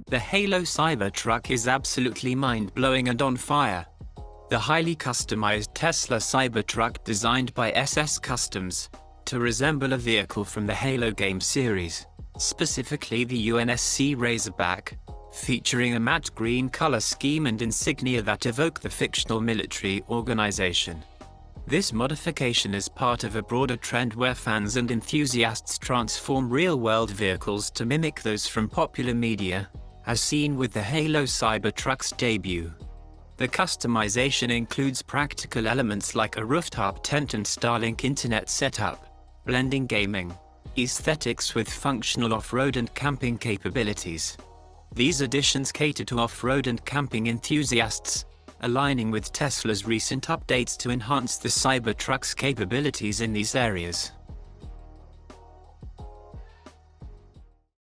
The Halo Cybertruck is absolutely mind-blowing and on fire. The highly customized Tesla Cybertruck designed by SS Customs to resemble a vehicle from the Halo game series, specifically the UNSC Razorback, featuring a matte green color scheme and insignia that evoke the fictional military organization. This modification is part of a broader trend where fans and enthusiasts transform real-world vehicles to mimic those from popular media, as seen with the Halo Cybertruck's debut. The customization includes practical elements like a rooftop tent and Starlink internet setup, blending gaming aesthetics with functional off-road and camping capabilities. These additions cater to off-road and camping enthusiasts, aligning with Tesla's recent updates to enhance the Cybertruck's capabilities in these areas.